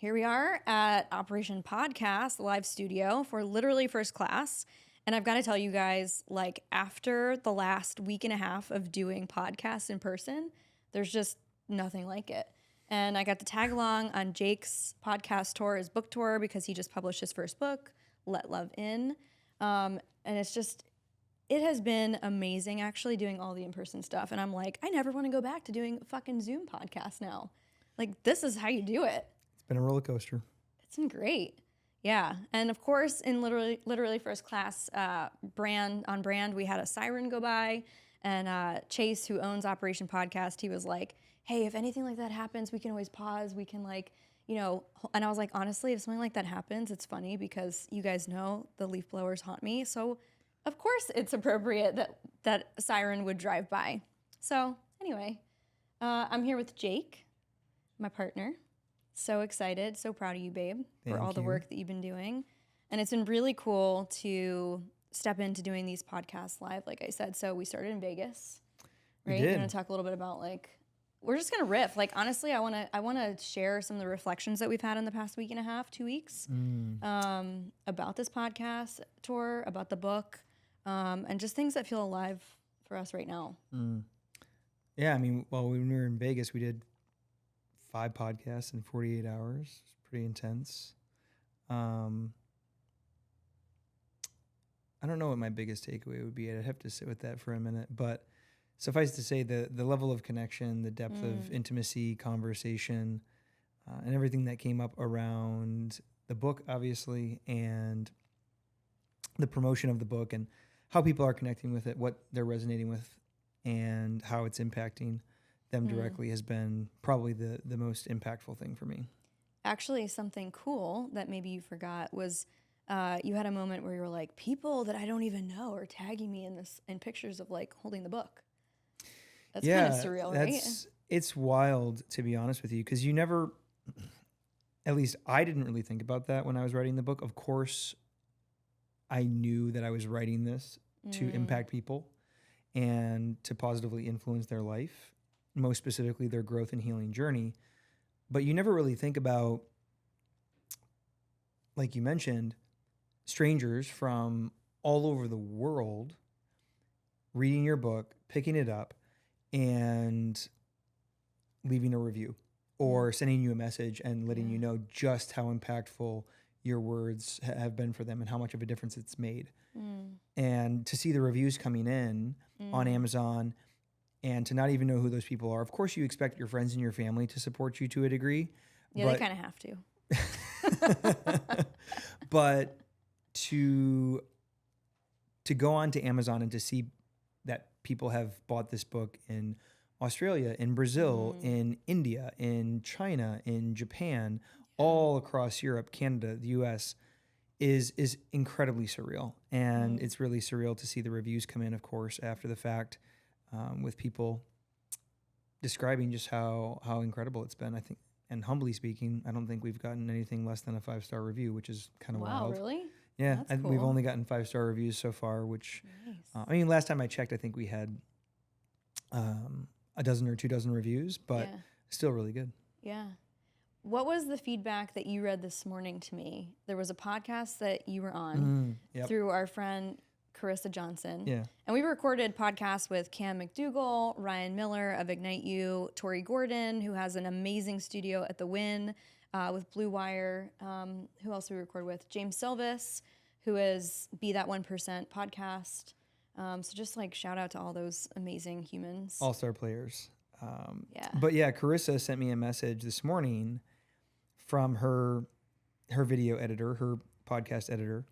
Here we are at Operation Podcast live studio for literally first class. And I've got to tell you guys, like, after the last week and a half of doing podcasts in person, there's just nothing like it. And I got to tag along on Jake's podcast tour, his book tour, because he just published his first book, Let Love In. And it's just, it has been amazing actually doing all the in-person stuff. And I'm like, I never want to go back to doing fucking Zoom podcasts now. Like, this is how you do it. Been a roller coaster. It's been great. Yeah. And of course, in literally first class brand, we had a siren go by, and Chase, who owns Operation Podcast, he was like, hey, if anything like that happens, we can always pause. We can and I was like, honestly, if something like that happens, it's funny because you guys know the leaf blowers haunt me. So of course it's appropriate that siren would drive by. So anyway, I'm here with Jake, my partner. So excited, so proud of you, babe, for all the work that you've been doing. And it's been really cool to step into doing these podcasts live, like I said. So we started in Vegas, right? We're going to talk a little bit about, we're just going to riff. Like, honestly, I want to share some of the reflections that we've had in the past week and a half, 2 weeks, about this podcast tour, about the book, and just things that feel alive for us right now. Yeah, I mean, when we were in Vegas, we did 5 podcasts in 48 hours. It's pretty intense. I don't know what my biggest takeaway would be. I'd have to sit with that for a minute. But suffice to say, the level of connection, the depth of intimacy, conversation, and everything that came up around the book, obviously, and the promotion of the book and how people are connecting with it, what they're resonating with, and how it's impacting them directly has been probably the most impactful thing for me. Actually, something cool that maybe you forgot was you had a moment where you were like, people that I don't even know are tagging me in pictures of holding the book. That's kind of surreal, right? It's wild, to be honest with you, because you never, at least I didn't really think about that when I was writing the book. Of course, I knew that I was writing this to impact people and to positively influence their life, most specifically their growth and healing journey. But you never really think about, like you mentioned, strangers from all over the world reading your book, picking it up, and leaving a review or sending you a message and letting you know just how impactful your words have been for them and how much of a difference it's made. And to see the reviews coming in on Amazon and to not even know who those people are. Of course, you expect your friends and your family to support you to a degree. Yeah, they kind of have to. But to go on to Amazon and to see that people have bought this book in Australia, in Brazil, in India, in China, in Japan, all across Europe, Canada, the US, is incredibly surreal. And it's really surreal to see the reviews come in, of course, after the fact. With people describing just how incredible it's been. I think, and humbly speaking, I don't think we've gotten anything less than a 5-star review, which is kind of wild. Wow, really? Yeah, That's cool. we've only gotten 5-star reviews so far, which, nice. Last time I checked, I think we had a dozen or 2 dozen reviews, but still really good. Yeah. What was the feedback that you read this morning to me? There was a podcast that you were on through our friend Carissa Johnson. Yeah. And we recorded podcasts with Cam McDougall, Ryan Miller of Ignite You, Tori Gordon, who has an amazing studio at the Wynn with Blue Wire. Who else we record with? James Silvis, who is Be That 1% podcast. So just shout out to all those amazing humans. All-star players. Yeah. But yeah, Carissa sent me a message this morning from her video editor, her podcast editor.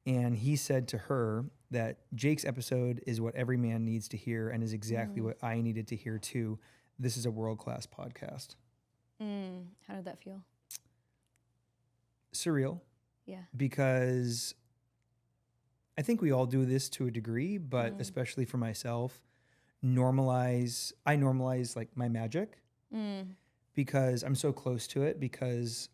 And he said to her that Jake's episode is what every man needs to hear and is exactly what I needed to hear too. This is a world-class podcast. How did that feel? Surreal. Yeah. Because I think we all do this to a degree, but especially for myself, I normalize my magic because I'm so close to it, because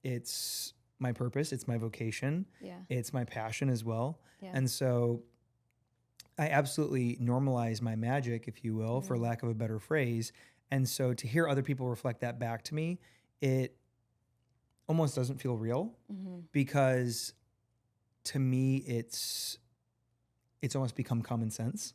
it's my purpose, it's my vocation, it's my passion as well. Yeah. And so I absolutely normalize my magic, if you will, for lack of a better phrase. And so to hear other people reflect that back to me, it almost doesn't feel real because to me it's almost become common sense.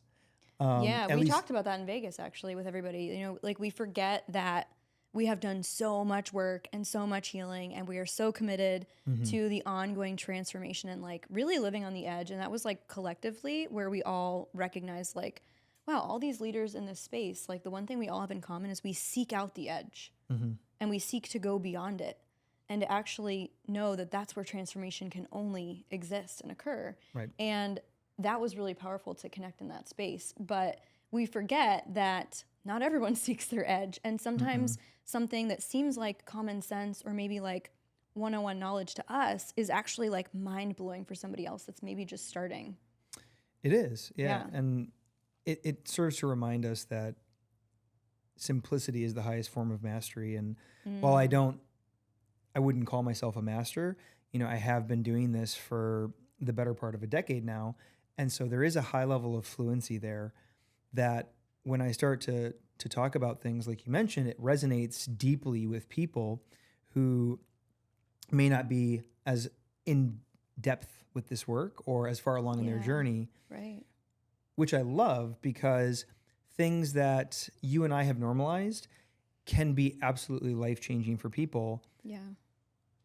Yeah, At we least, talked about that in Vegas actually with everybody. You know, like we forget that we have done so much work and so much healing, and we are so committed to the ongoing transformation and like really living on the edge. And that was like collectively where we all recognize like, wow, all these leaders in this space, like the one thing we all have in common is we seek out the edge and we seek to go beyond it and to actually know that that's where transformation can only exist and occur. right. And that was really powerful to connect in that space. But we forget that not everyone seeks their edge. And sometimes something that seems like common sense or maybe like 101 knowledge to us is actually like mind blowing for somebody else that's maybe just starting. It is. Yeah. Yeah. And it serves to remind us that simplicity is the highest form of mastery. And while I wouldn't call myself a master, you know, I have been doing this for the better part of a decade now. And so there is a high level of fluency there that when I start to talk about things like you mentioned, it resonates deeply with people who may not be as in depth with this work or as far along in their journey. Right. Which I love because things that you and I have normalized can be absolutely life-changing for people. Yeah.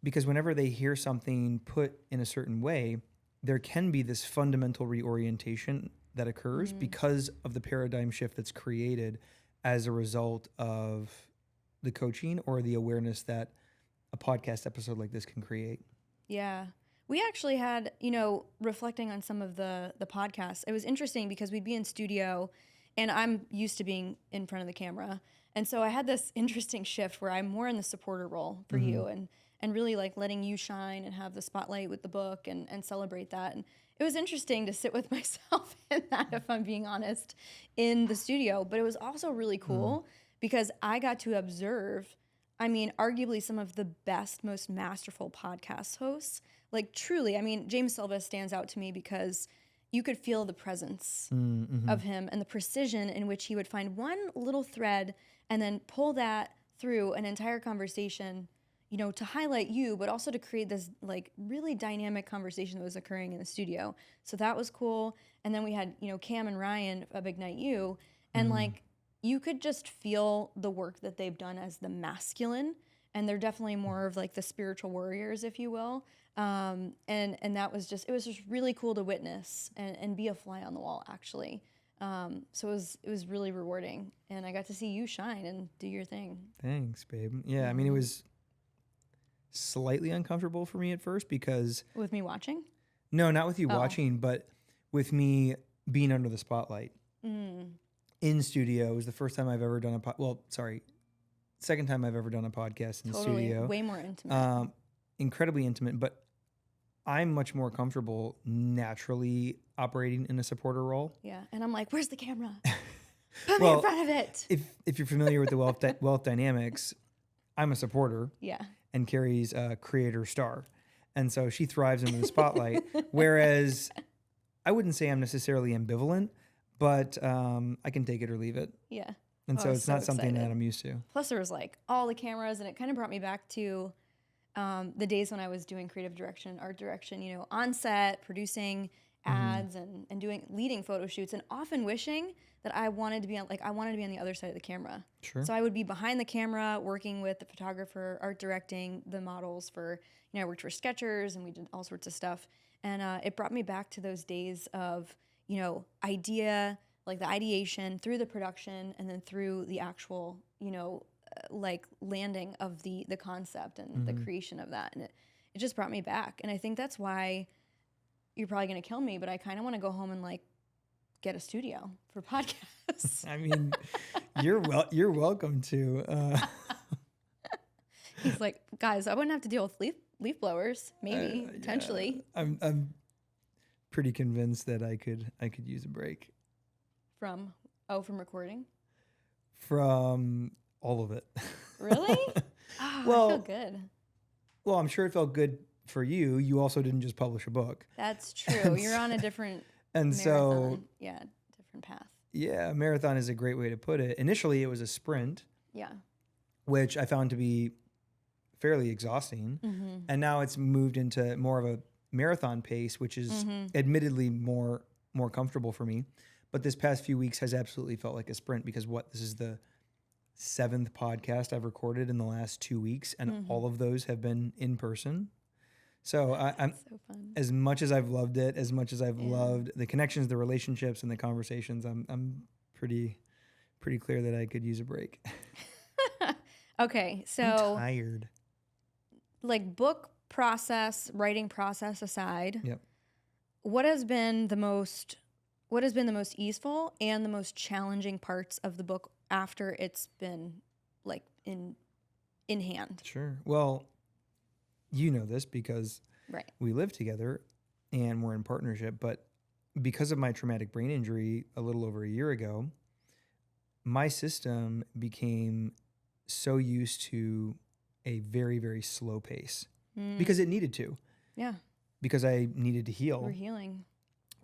Because whenever they hear something put in a certain way, there can be this fundamental reorientation that occurs because of the paradigm shift that's created as a result of the coaching or the awareness that a podcast episode like this can create. Yeah. We actually had, you know, reflecting on some of the podcasts, it was interesting because we'd be in studio and I'm used to being in front of the camera. And so I had this interesting shift where I'm more in the supporter role for you and really like letting you shine and have the spotlight with the book and celebrate that. And it was interesting to sit with myself in that, if I'm being honest, in the studio. But it was also really cool because I got to observe, I mean, arguably some of the best, most masterful podcast hosts. Like truly, I mean, James Silva stands out to me because you could feel the presence of him and the precision in which he would find one little thread and then pull that through an entire conversation, you know, to highlight you, but also to create this like really dynamic conversation that was occurring in the studio. So that was cool. And then we had, you know, Cam and Ryan of Ignite You, and like you could just feel the work that they've done as the masculine, and they're definitely more of like the spiritual warriors, if you will. And that was just, it was just really cool to witness and be a fly on the wall actually. So it was really rewarding, and I got to see you shine and do your thing. Thanks, babe. Yeah, I mean, it was slightly uncomfortable for me at first because... With me watching? No, not with you watching, but with me being under the spotlight. In studio. It was the first time I've ever done second time I've ever done a podcast in the studio. Way more intimate. Incredibly intimate, but I'm much more comfortable naturally operating in a supporter role. Yeah, and I'm like, where's the camera? Put me in front of it. If you're familiar with the wealth dynamics, I'm a supporter. Yeah. And Keri's a creator star. And so she thrives under the spotlight. Whereas I wouldn't say I'm necessarily ambivalent, but I can take it or leave it. Yeah. And so it's not something that I'm used to. Plus there was like all the cameras, and it kind of brought me back to the days when I was doing creative direction, art direction, you know, on set, producing ads and leading photo shoots, and often wishing that I wanted to be on the other side of the camera. Sure. So I would be behind the camera working with the photographer, art directing the models for, you know, I worked for Skechers and we did all sorts of stuff. And it brought me back to those days of, you know, like the ideation through the production and then through the actual, you know, like landing of the concept and the creation of that. And it just brought me back. And I think that's why you're probably going to kill me, but I kind of want to go home and like get a studio for podcasts. I mean, you're welcome to. He's like, guys, I wouldn't have to deal with leaf blowers, maybe potentially. Yeah. I'm pretty convinced that I could use a break. From recording? From all of it. Really? Oh, well, I feel good. Well, I'm sure it felt good for you. You also didn't just publish a book. That's true. You're on a different and marathon. Different path. Yeah, a marathon is a great way to put it. Initially, it was a sprint. Yeah. Which I found to be fairly exhausting. And now it's moved into more of a marathon pace, which is admittedly more comfortable for me. But this past few weeks has absolutely felt like a sprint because this is the 7th podcast I've recorded in the last 2 weeks, and all of those have been in person. So I'm So fun. as much as I've loved it, as much as I've loved the connections, the relationships, and the conversations, I'm pretty clear that I could use a break. Okay, I'm so tired. like book process, writing process aside, Yep. what has been the most easeful and the most challenging parts of the book after it's been like in hand? Sure. Well, you know this because Right. we live together and we're in partnership, but because of my traumatic brain injury a little over a year ago, my system became so used to a very, very slow pace because it needed to, Yeah, because I needed to heal. we're healing.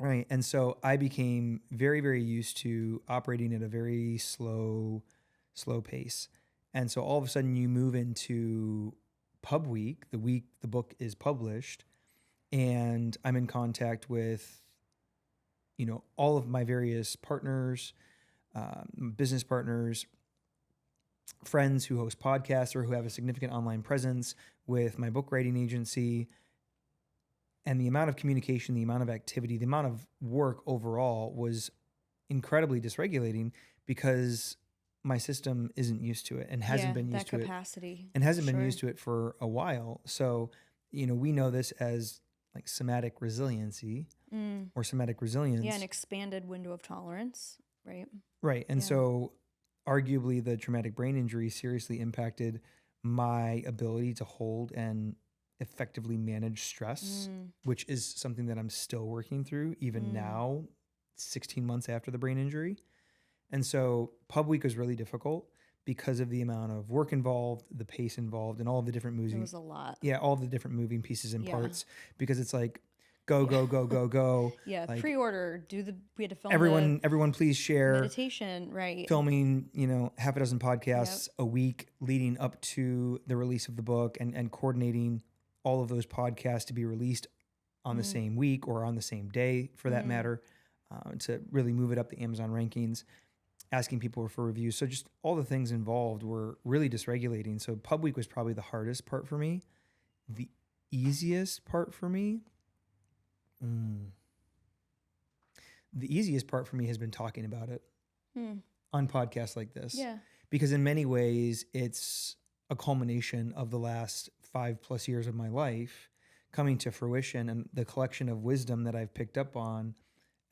Right. And so I became very, very used to operating at a very slow pace. And so all of a sudden you move into pub week, the week the book is published, and I'm in contact with, all of my various partners, business partners, friends who host podcasts or who have a significant online presence, with my book writing agency. And the amount of communication, the amount of activity, the amount of work overall was incredibly dysregulating because my system isn't used to it and hasn't been used to capacity. it and hasn't been used to it for a while. So, we know this as like somatic resiliency or somatic resilience. Yeah, an expanded window of tolerance, right? Right. And Yeah. so arguably the traumatic brain injury seriously impacted my ability to hold and effectively manage stress, which is something that I'm still working through even now, 16 months after the brain injury. And so pub week was really difficult because of the amount of work involved, the pace involved, and all of the different It was a lot. Yeah, all of the different moving pieces and Yeah. parts, because it's like go, go, go, go, go. Yeah, Like, pre-order, we had to film everyone please share. meditation, right? Filming, half a dozen podcasts a week leading up to the release of the book, and coordinating all of those podcasts to be released on the same week or on the same day for that matter, to really move it up the Amazon rankings, asking people for reviews. So just all the things involved were really dysregulating. So pub week was probably the hardest part for me. The easiest part for me, has been talking about it on podcasts like this. Yeah. Because in many ways, it's a culmination of the last 5+ years of my life coming to fruition, and the collection of wisdom that I've picked up on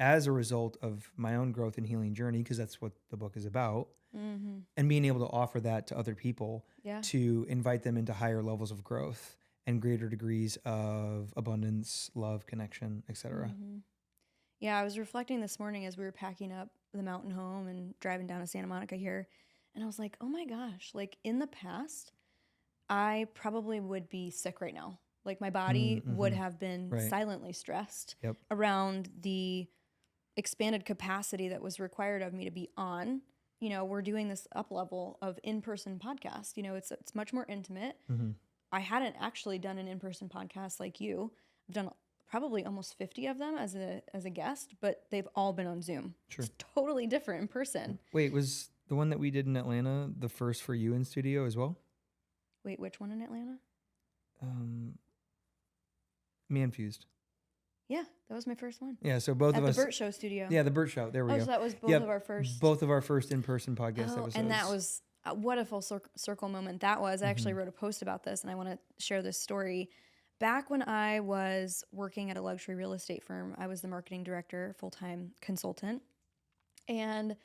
as a result of my own growth and healing journey, because that's what the book is about, and being able to offer that to other people to invite them into higher levels of growth and greater degrees of abundance, love, connection, etc. Yeah, I was reflecting this morning as we were packing up the mountain home and driving down to Santa Monica here, and I was like, oh my gosh, like in the past, I probably would be sick right now. Like my body would have been silently stressed around the expanded capacity that was required of me to be on. We're doing this up level of in-person podcast. It's much more intimate. I hadn't actually done an in-person podcast like you. I've done probably almost 50 of them as a guest, but they've all been on Zoom. Sure. It's totally different in person. Wait, was the one that we did in Atlanta the first for you in studio as well? Wait, which one in Atlanta? Manfused. Yeah, that was my first one. Yeah, so both of us. At the Burt Show studio. Yeah, the Burt Show. There we go. So that was both of our first. Both of our first in-person podcast episodes. And that was what a full circle moment that was. I actually wrote a post about this, and I want to share this story. Back when I was working at a luxury real estate firm, I was the marketing director, full-time consultant, and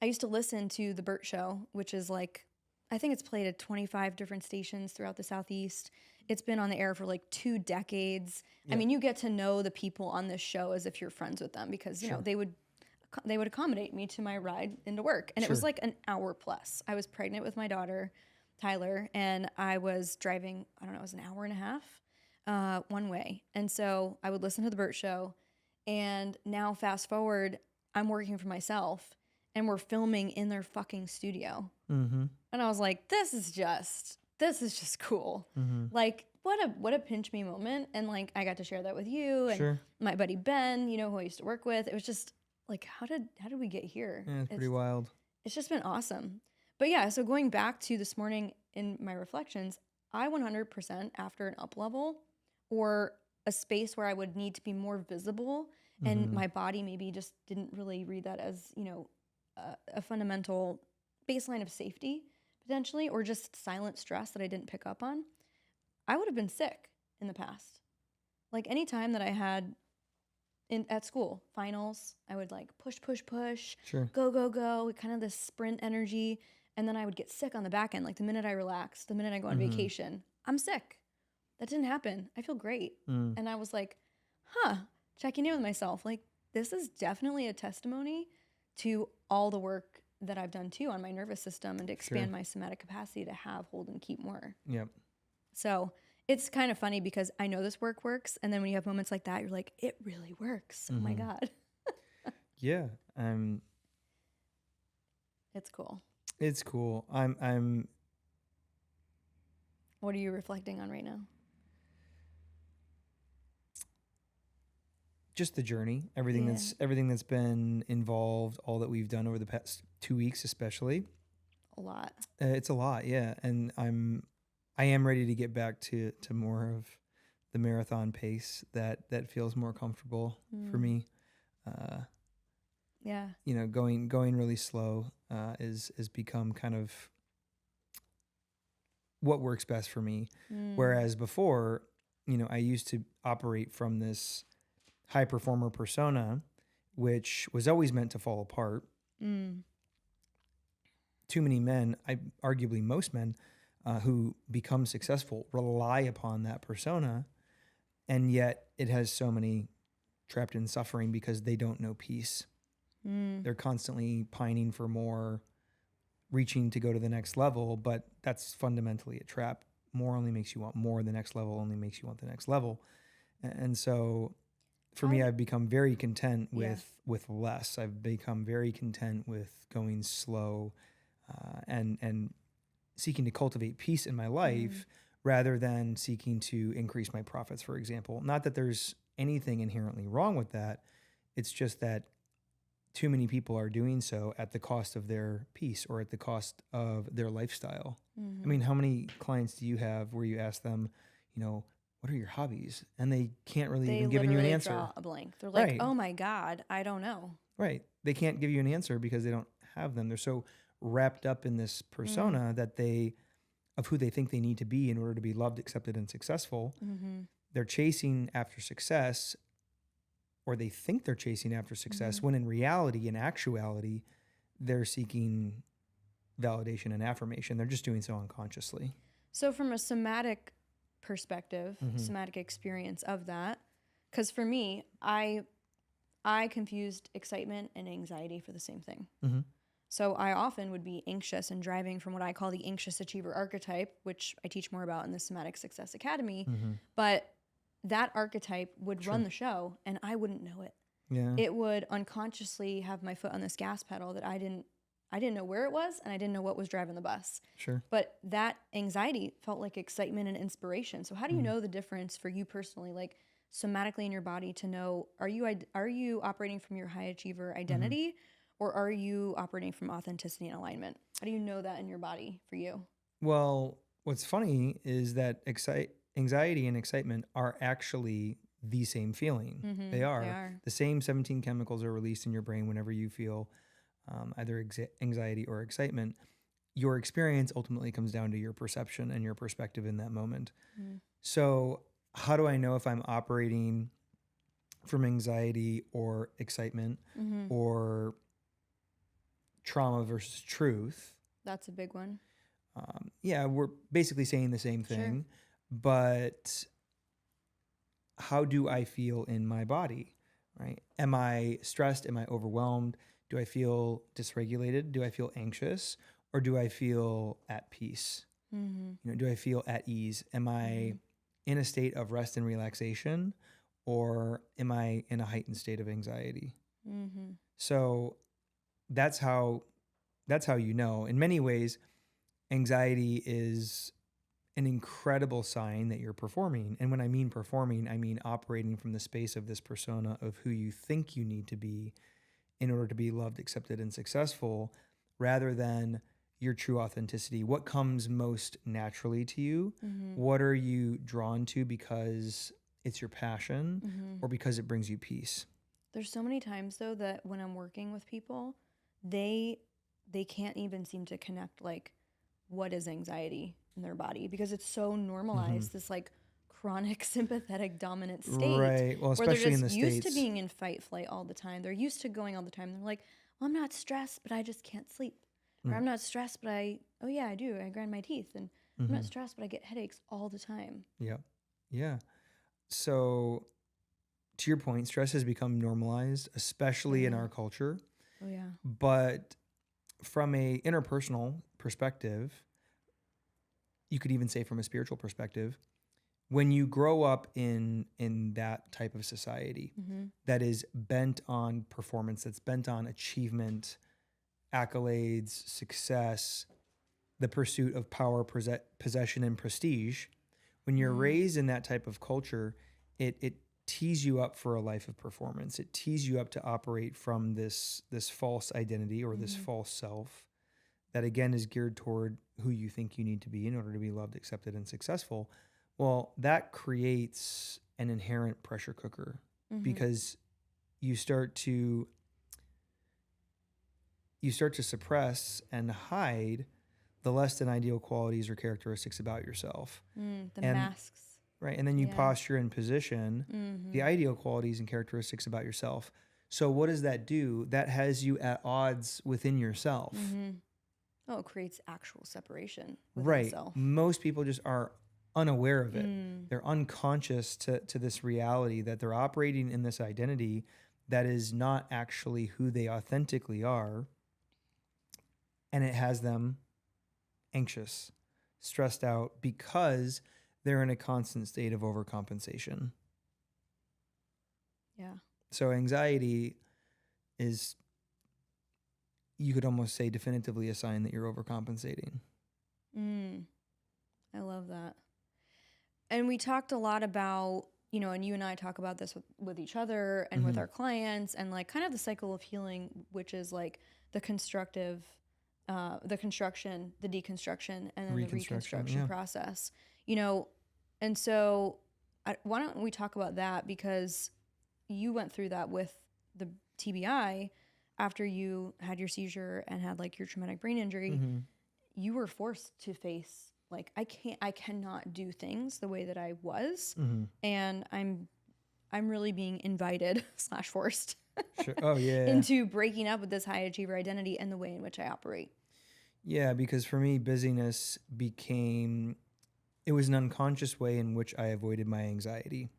I used to listen to the Burt Show, which is like, I think it's played at 25 different stations throughout the Southeast. It's been on the air for like 2 decades. Yeah. I mean, you get to know the people on this show as if you're friends with them, because they would accommodate me to my ride into work. And it was like an hour plus. I was pregnant with my daughter, Tyler, and I was driving, I don't know, it was an hour and a half one way. And so I would listen to the Burt Show. And now fast forward, I'm working for myself, and we're filming in their fucking studio. And I was like, this is just this is just cool. Like, what a pinch me moment. And like, I got to share that with you and my buddy Ben, you know, who I used to work with. It was just like, how did we get here? Yeah, it's pretty wild. It's just been awesome. But yeah, so going back to this morning in my reflections, I 100% after an up level or a space where I would need to be more visible and my body maybe just didn't really read that as, you know, a fundamental baseline of safety potentially, or just silent stress that I didn't pick up on, I would have been sick in the past. Like any time that I had at school, finals, I would like push, go, kind of this sprint energy. And then I would get sick on the back end. Like the minute I relax, the minute I go on vacation, I'm sick. That didn't happen. I feel great. And I was like, checking in with myself. Like, this is definitely a testimony to all the work that I've done too on my nervous system and to expand my somatic capacity to have, hold, and keep more. Yep. So it's kind of funny because I know this work works. And then when you have moments like that, you're like, it really works. Oh my God. Yeah. It's cool. It's cool. I'm. What are you reflecting on right now? Just the journey, everything that's been involved, all that we've done over the past 2 weeks, especially. A lot. It's a lot, yeah. And I am ready to get back to more of the marathon pace that feels more comfortable for me. Yeah. You know, going really slow is become kind of what works best for me. Whereas before, you know, I used to operate from this high performer persona, which was always meant to fall apart. Too many men, arguably most men, who become successful rely upon that persona, and yet it has so many trapped in suffering because they don't know peace. They're constantly pining for more, reaching to go to the next level, but that's fundamentally a trap. More only makes you want more. The next level only makes you want the next level. And so for me, I've become very content with less. I've become very content with going slow and seeking to cultivate peace in my life rather than seeking to increase my profits, for example. Not that there's anything inherently wrong with that. It's just that too many people are doing so at the cost of their peace or at the cost of their lifestyle. I mean, how many clients do you have where you ask them, you know, what are your hobbies? And they can't really even give you an answer. They draw a blank. They're like, oh my God, I don't know. Right. They can't give you an answer because they don't have them. They're so wrapped up in this persona of who they think they need to be in order to be loved, accepted, and successful. They're chasing after success, or they think they're chasing after success, when in reality, in actuality, they're seeking validation and affirmation. They're just doing so unconsciously. So from a somatic perspective, somatic experience of that, because for me, I confused excitement and anxiety for the same thing. So I often would be anxious and driving from what I call the anxious achiever archetype, which I teach more about in the Somatic Success Academy. But that archetype would run the show and I wouldn't know it. It would unconsciously have my foot on this gas pedal that I didn't know where it was and I didn't know what was driving the bus. But that anxiety felt like excitement and inspiration. So how do you know the difference for you personally, like somatically in your body, to know, are you operating from your high achiever identity or are you operating from authenticity and alignment? How do you know that in your body for you? Well, what's funny is that anxiety and excitement are actually the same feeling. They are. The same 17 chemicals are released in your brain whenever you feel either anxiety or excitement. Your experience ultimately comes down to your perception and your perspective in that moment. So how do I know if I'm operating from anxiety or excitement or trauma versus truth? That's a big one. Yeah, we're basically saying the same thing, but how do I feel in my body, right? Am I stressed? Am I overwhelmed? Do I feel dysregulated? Do I feel anxious? Or do I feel at peace? You know, do I feel at ease? Am I in a state of rest and relaxation? Or am I in a heightened state of anxiety? So that's how you know. In many ways, anxiety is an incredible sign that you're performing. And when I mean performing, I mean operating from the space of this persona of who you think you need to be in order to be loved, accepted, and successful, rather than your true authenticity. What comes most naturally to you? What are you drawn to because it's your passion or because it brings you peace? There's so many times though that when I'm working with people, they can't even seem to connect like what is anxiety in their body because it's so normalized, this like chronic sympathetic dominant state, Right. Well, where they're especially in just the used to States. being in fight flight all the time. They're used to going all the time. They're like, well, I'm not stressed, but I just can't sleep. Or I'm not stressed, but oh yeah, I do. I grind my teeth. And I'm not stressed, but I get headaches all the time. Yeah. Yeah. So to your point, stress has become normalized, especially in our culture. Oh yeah. But from a interpersonal perspective, you could even say from a spiritual perspective, when you grow up in that type of society that is bent on performance, that's bent on achievement, accolades, success, the pursuit of power, possession, and prestige, when you're raised in that type of culture, it tees you up for a life of performance. It tees you up to operate from this false identity or this false self that again is geared toward who you think you need to be in order to be loved, accepted, and successful. Well, that creates an inherent pressure cooker because you start to suppress and hide the less than ideal qualities or characteristics about yourself. The And- masks. Right. And then you Yeah. posture and position the ideal qualities and characteristics about yourself. So what does that do? That has you at odds within yourself. Oh, it creates actual separation within Right. self. Most people just are unaware of it. They're unconscious to this reality that they're operating in this identity that is not actually who they authentically are. And it has them anxious, stressed out because they're in a constant state of overcompensation. Yeah. So anxiety is, you could almost say, definitively a sign that you're overcompensating. I love that. And we talked a lot about, and you and I talk about this with each other and with our clients and like kind of the cycle of healing, which is like the constructive, the construction, the deconstruction, and then the reconstruction process, and so why don't we talk about that? Because you went through that with the TBI after you had your seizure and had like your traumatic brain injury. You were forced to face like, I cannot do things the way that I was. And I'm really being invited / forced Sure. Oh, yeah. into breaking up with this high achiever identity and the way in which I operate. Yeah, because for me, busyness it was an unconscious way in which I avoided my anxiety.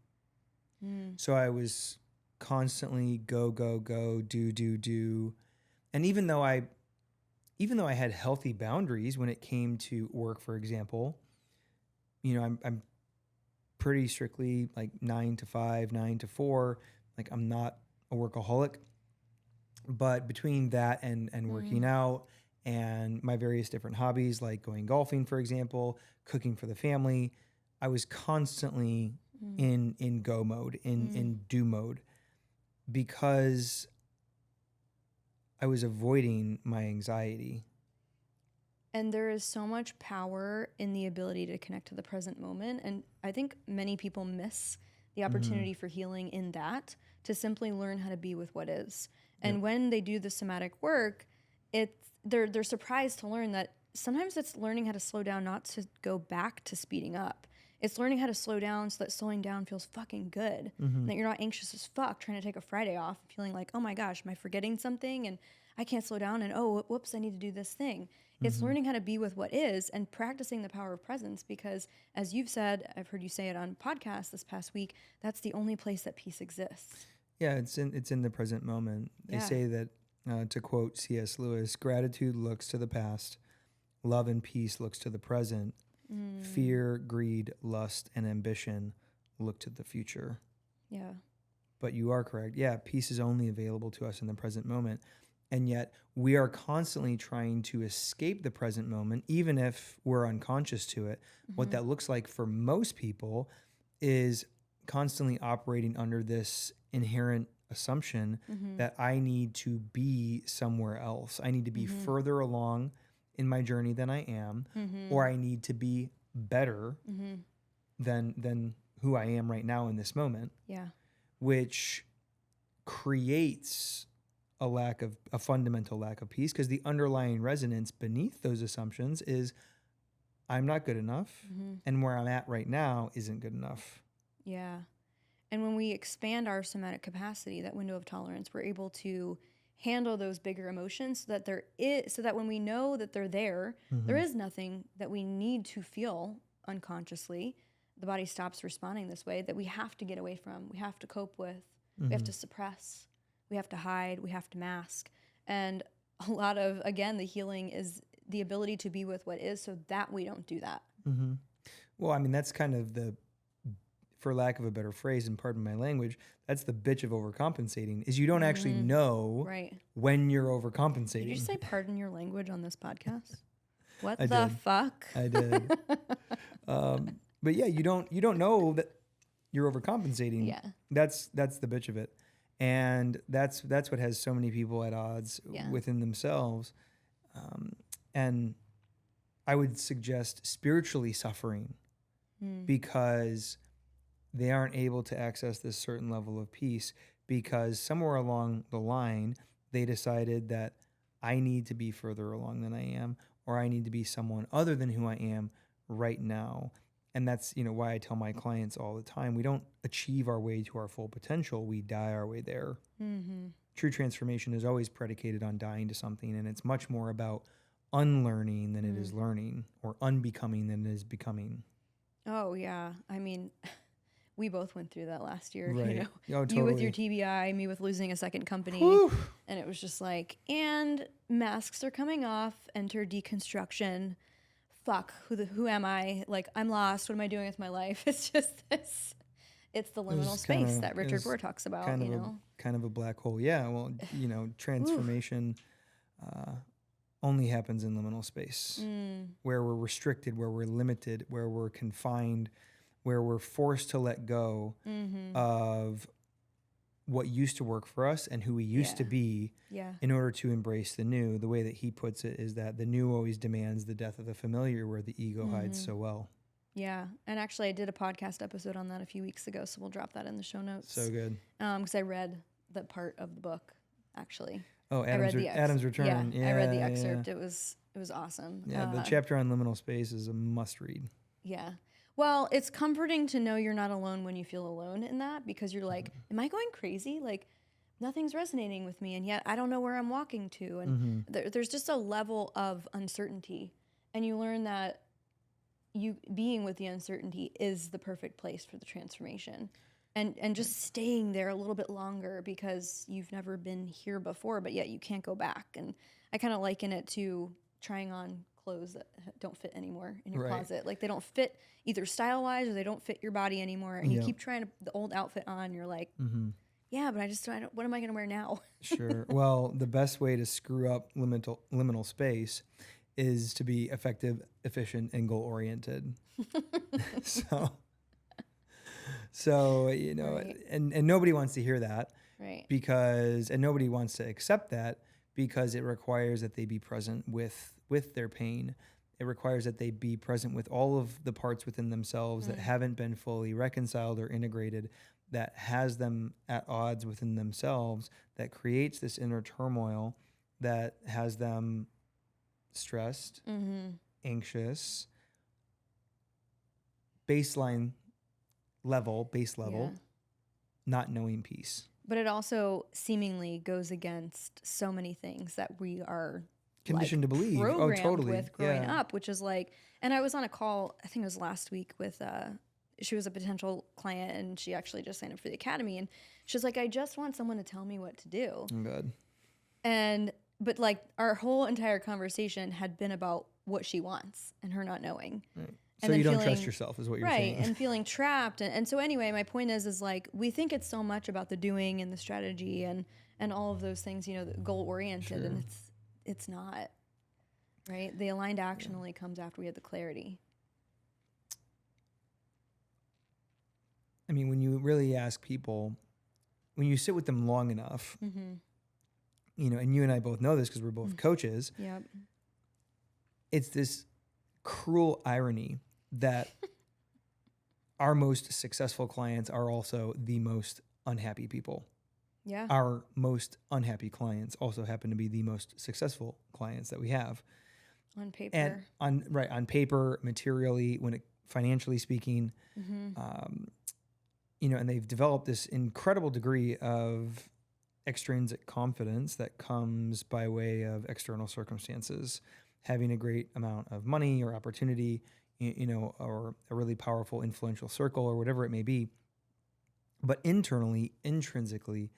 So I was constantly go, go, go, do. And even though I had healthy boundaries when it came to work, for example, I'm pretty strictly like 9 to 5, 9 to 4. Like I'm not a workaholic, but between that and working out and my various different hobbies, like going golfing, for example, cooking for the family, I was constantly in go mode, in do mode, because I was avoiding my anxiety. And there is so much power in the ability to connect to the present moment. And I think many people miss the opportunity for healing in that, to simply learn how to be with what is. And when they do the somatic work, they're surprised to learn that sometimes it's learning how to slow down, not to go back to speeding up. It's learning how to slow down so that slowing down feels fucking good. And that you're not anxious as fuck trying to take a Friday off, feeling like, oh my gosh, am I forgetting something? And I can't slow down, and oh, whoops, I need to do this thing. It's learning how to be with what is and practicing the power of presence, because as you've said, I've heard you say it on podcasts this past week, that's the only place that peace exists. Yeah, it's in the present moment. They say that, to quote C.S. Lewis, gratitude looks to the past, love and peace looks to the present, fear, greed, lust, and ambition look to the future. Yeah. But you are correct. Yeah, peace is only available to us in the present moment. And yet we are constantly trying to escape the present moment, even if we're unconscious to it. What that looks like for most people is constantly operating under this inherent assumption that I need to be somewhere else. I need to be further along in my journey than I am, or I need to be better than who I am right now in this moment. Yeah. Which creates a fundamental lack of peace, because the underlying resonance beneath those assumptions is I'm not good enough, and where I'm at right now isn't good enough. Yeah. And when we expand our somatic capacity, that window of tolerance, we're able to handle those bigger emotions so that when we know that they're there, there is nothing that we need to feel unconsciously. The body stops responding this way, that we have to get away from, we have to cope with, we have to suppress, we have to hide, we have to mask. And a lot of, again, the healing is the ability to be with what is so that we don't do that. Well, I mean, that's kind of for lack of a better phrase, and pardon my language, that's the bitch of overcompensating, is you don't actually know when you're overcompensating. Did you say pardon your language on this podcast? What I the did. fuck? I did. But yeah, you don't know that you're overcompensating. Yeah. That's the bitch of it. And that's what has so many people at odds within themselves. And I would suggest spiritually suffering because they aren't able to access this certain level of peace, because somewhere along the line, they decided that I need to be further along than I am, or I need to be someone other than who I am right now. And that's, why I tell my clients all the time, we don't achieve our way to our full potential. We die our way there. True transformation is always predicated on dying to something. And it's much more about unlearning than it is learning, or unbecoming than it is becoming. Oh, yeah. I mean, we both went through that last year. Right. Oh, totally. You with your TBI, me with losing a second company. Whew. And it was just like, and masks are coming off, enter deconstruction. Fuck, who am I? Like, I'm lost. What am I doing with my life? It's just this. It's the liminal space that Richard Rohr talks about, Kind of a black hole. Yeah, well, transformation only happens in liminal space, where we're restricted, where we're limited, where we're confined, where we're forced to let go of what used to work for us and who we used to be in order to embrace the new. The way that he puts it is that the new always demands the death of the familiar, where the ego hides so well. Yeah. And actually, I did a podcast episode on that a few weeks ago, so we'll drop that in the show notes. So good. Because I read that part of the book, actually. Oh, Adam's Return. Yeah, I read the excerpt. It was awesome. Yeah, the chapter on liminal space is a must read. Yeah. Well, it's comforting to know you're not alone when you feel alone in that, because you're like, am I going crazy? Like, nothing's resonating with me, and yet I don't know where I'm walking to. And there's just a level of uncertainty. And you learn that you being with the uncertainty is the perfect place for the transformation. And just staying there a little bit longer, because you've never been here before, but yet you can't go back. And I kind of liken it to trying on clothes that don't fit anymore in your closet. Like, they don't fit either style-wise, or they don't fit your body anymore. And you keep trying the old outfit on. You're like, yeah, but what am I going to wear now? Sure. Well, the best way to screw up liminal space is to be effective, efficient, and goal-oriented. So and nobody wants to hear that. Right. And nobody wants to accept that, because it requires that they be present with their pain. It requires that they be present with all of the parts within themselves that haven't been fully reconciled or integrated, that has them at odds within themselves, that creates this inner turmoil, that has them stressed, anxious, base level, not knowing peace. But it also seemingly goes against so many things that we are conditioned to believe. Programmed with growing up, which is like, and I was on a call, I think it was last week, with she was a potential client, and she actually just signed up for the academy, and she was like, I just want someone to tell me what to do. Good. But like, our whole entire conversation had been about what she wants and her not knowing. Right. So you don't trust yourself is what you're saying. Right, and feeling trapped. And so anyway, my point is like, we think it's so much about the doing and the strategy and all of those things, you know, goal-oriented, and it's not, right? The aligned action only comes after we have the clarity. I mean, when you really ask people, when you sit with them long enough, you know, and you and I both know this because we're both coaches, Yep. it's this cruel irony that our most successful clients are also the most unhappy people. Yeah. Our most unhappy clients also happen to be the most successful clients that we have. On paper. And on paper, materially, financially speaking, you know, and they've developed this incredible degree of extrinsic confidence that comes by way of external circumstances, having a great amount of money or opportunity, you know, or a really powerful influential circle or whatever it may be. But internally, intrinsically,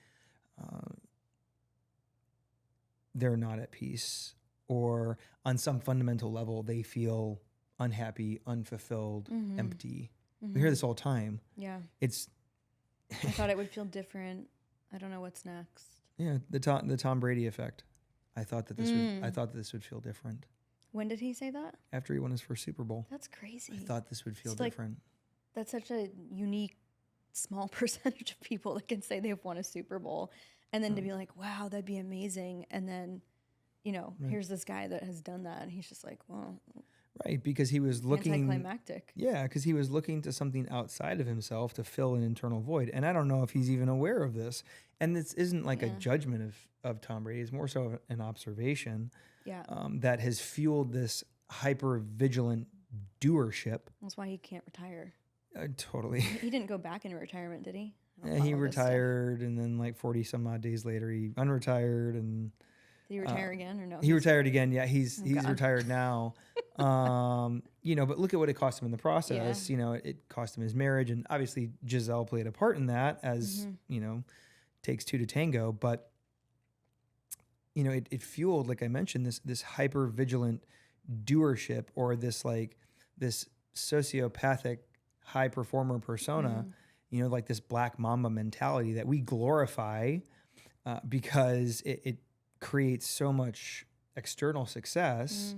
they're not at peace, or on some fundamental level, they feel unhappy, unfulfilled, empty. We hear this all the time. Yeah. I thought it would feel different. I don't know what's next. Yeah, the Tom Brady effect. I thought that this would feel different. When did he say that? After he won his first Super Bowl. That's crazy. I thought this would feel different. That's such a unique, small percentage of people that can say they've won a Super Bowl. And then to be like, wow, that'd be amazing. And then, you know, here's this guy that has done that. And he's just like, well. Right, because he was looking. Anticlimactic. Yeah, because he was looking to something outside of himself to fill an internal void. And I don't know if he's even aware of this. And this isn't like a judgment of Tom Brady. It's more so an observation that has fueled this hyper-vigilant doership. That's why he can't retire. Totally. He didn't go back into retirement, did he? He retired, and then like 40 some odd days later, he unretired. And did he retire again or no? He retired again. Yeah, he's retired now. You know, but look at what it cost him in the process. Yeah. You know, it cost him his marriage, and obviously Giselle played a part in that, as you know, takes two to tango. But you know, it fueled, like I mentioned, this hyper vigilant doership, or this sociopathic high performer persona. You know, like this black mamba mentality that we glorify because it creates so much external success.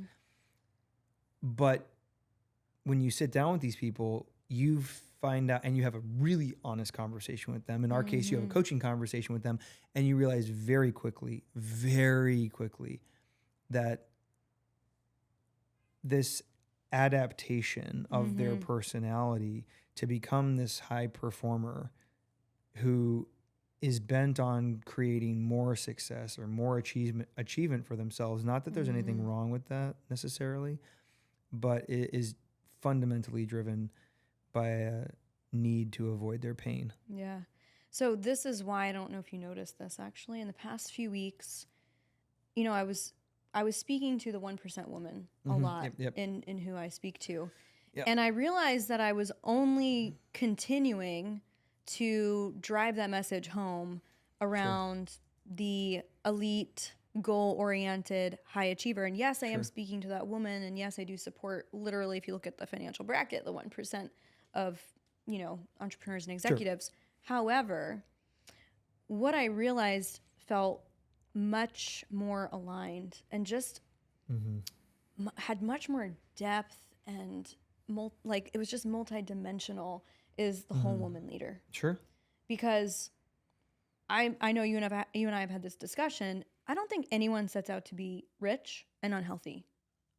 But when you sit down with these people, you find out, and you have a really honest conversation with them. In our case, you have a coaching conversation with them, and you realize very quickly, that this adaptation of their personality to become this high performer who is bent on creating more success or more achievement for themselves. Not that there's anything wrong with that necessarily, but it is fundamentally driven by a need to avoid their pain. Yeah. So this is why, I don't know if you noticed this actually, in the past few weeks, you know, I was speaking to the 1% woman a lot in who I speak to. Yep. And I realized that I was only continuing to drive that message home around the elite, goal-oriented high achiever. And yes, I am speaking to that woman. And yes, I do support, literally, if you look at the financial bracket, the 1% of, you know, entrepreneurs and executives. However, what I realized felt much more aligned and just had much more depth, and it was just multidimensional, is the whole woman leader. Sure. Because I know you and I have had this discussion. I don't think anyone sets out to be rich and unhealthy,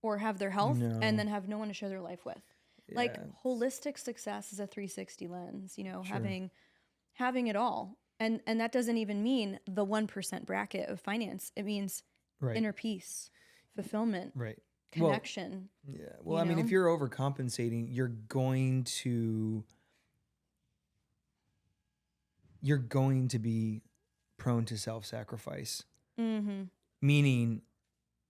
or have their health and then have no one to share their life with. Yeah. Like, holistic success is a 360 lens, you know, having it all. And that doesn't even mean the 1% bracket of finance. It means inner peace, fulfillment, connection. Well, yeah. Well, I mean, if you're overcompensating, you're going to be prone to self-sacrifice. Meaning,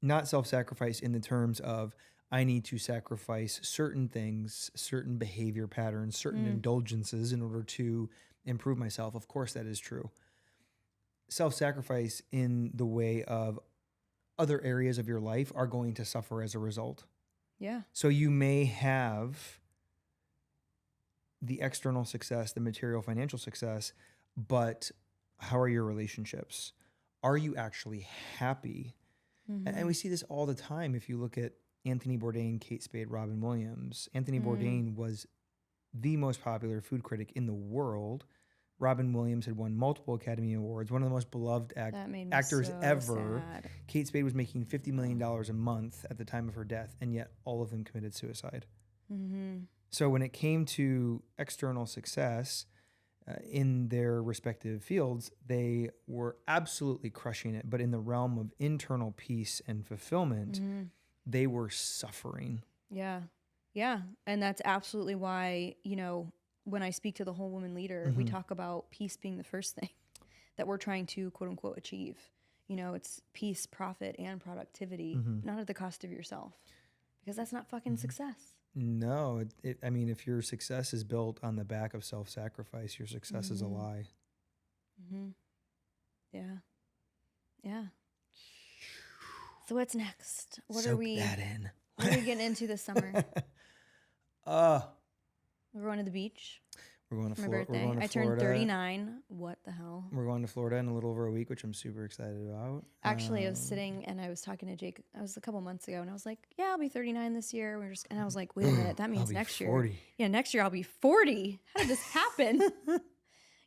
not self-sacrifice in the terms of, I need to sacrifice certain things, certain behavior patterns, certain indulgences in order to improve myself. Of course, that is true. Self-sacrifice in the way of other areas of your life are going to suffer as a result. Yeah. So you may have the external success, the material financial success, but how are your relationships? Are you actually happy? And we see this all the time. If you look at Anthony Bourdain, Kate Spade, Robin Williams, Anthony Bourdain was the most popular food critic in the world. Robin Williams had won multiple Academy Awards, one of the most beloved actors so ever. sad. Kate Spade was making $50 million a month at the time of her death, and yet all of them committed suicide. So when it came to external success in their respective fields, they were absolutely crushing it. But in the realm of internal peace and fulfillment, they were suffering. Yeah. Yeah. And that's absolutely why, you know, when I speak to the whole woman leader, we talk about peace being the first thing that we're trying to quote unquote achieve. You know, it's peace, profit, and productivity, not at the cost of yourself, because that's not fucking success. No, I mean, if your success is built on the back of self-sacrifice, your success is a lie. Yeah. Yeah. So what's next? What Soak are we that in. What are we getting into this summer? We're going to the beach. We're going to My Florida. birthday. I turned 39. What the hell? We're going to Florida in a little over a week, which I'm super excited about. Actually, I was sitting and I was talking to Jake. I was a couple months ago, and I was like, "Yeah, I'll be 39 this year." And I was like, "Wait a minute, that means next 40. year." Yeah, next year I'll be 40. How did this happen?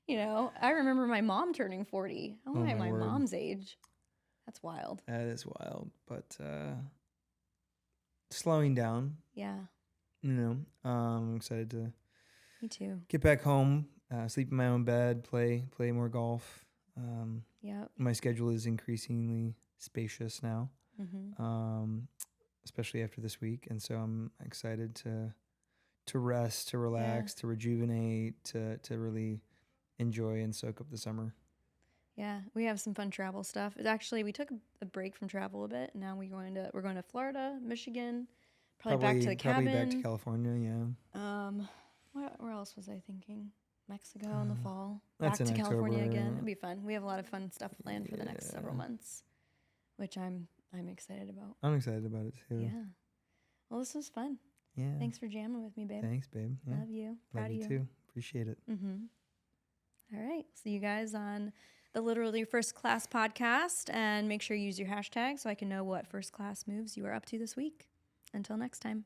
You know, I remember my mom turning 40. Oh, my word. mom's age. That's wild. That is wild, but slowing down. Yeah. You know, I'm excited to Me too. get back home, sleep in my own bed, play more golf. Yep. My schedule is increasingly spacious now, especially after this week, and so I'm excited to rest, to relax, to rejuvenate, to really enjoy and soak up the summer. Yeah, we have some fun travel stuff. It's actually, we took a break from travel a bit. Now we're going to Florida, Michigan, probably back to the cabin. Probably back to California, yeah. Where else was I thinking? Mexico in the fall. That's Back to in California October. again. It'd be fun. We have a lot of fun stuff planned for the next several months, which I'm excited about. I'm excited about it too. Yeah. Well, this was fun. Yeah. Thanks for jamming with me, babe. Thanks, babe. Yeah. Love you. Proud Love of you you. too. Appreciate it. All right. See you guys on the Literally First Class podcast, and make sure you use your hashtag so I can know what first class moves you are up to this week. Until next time.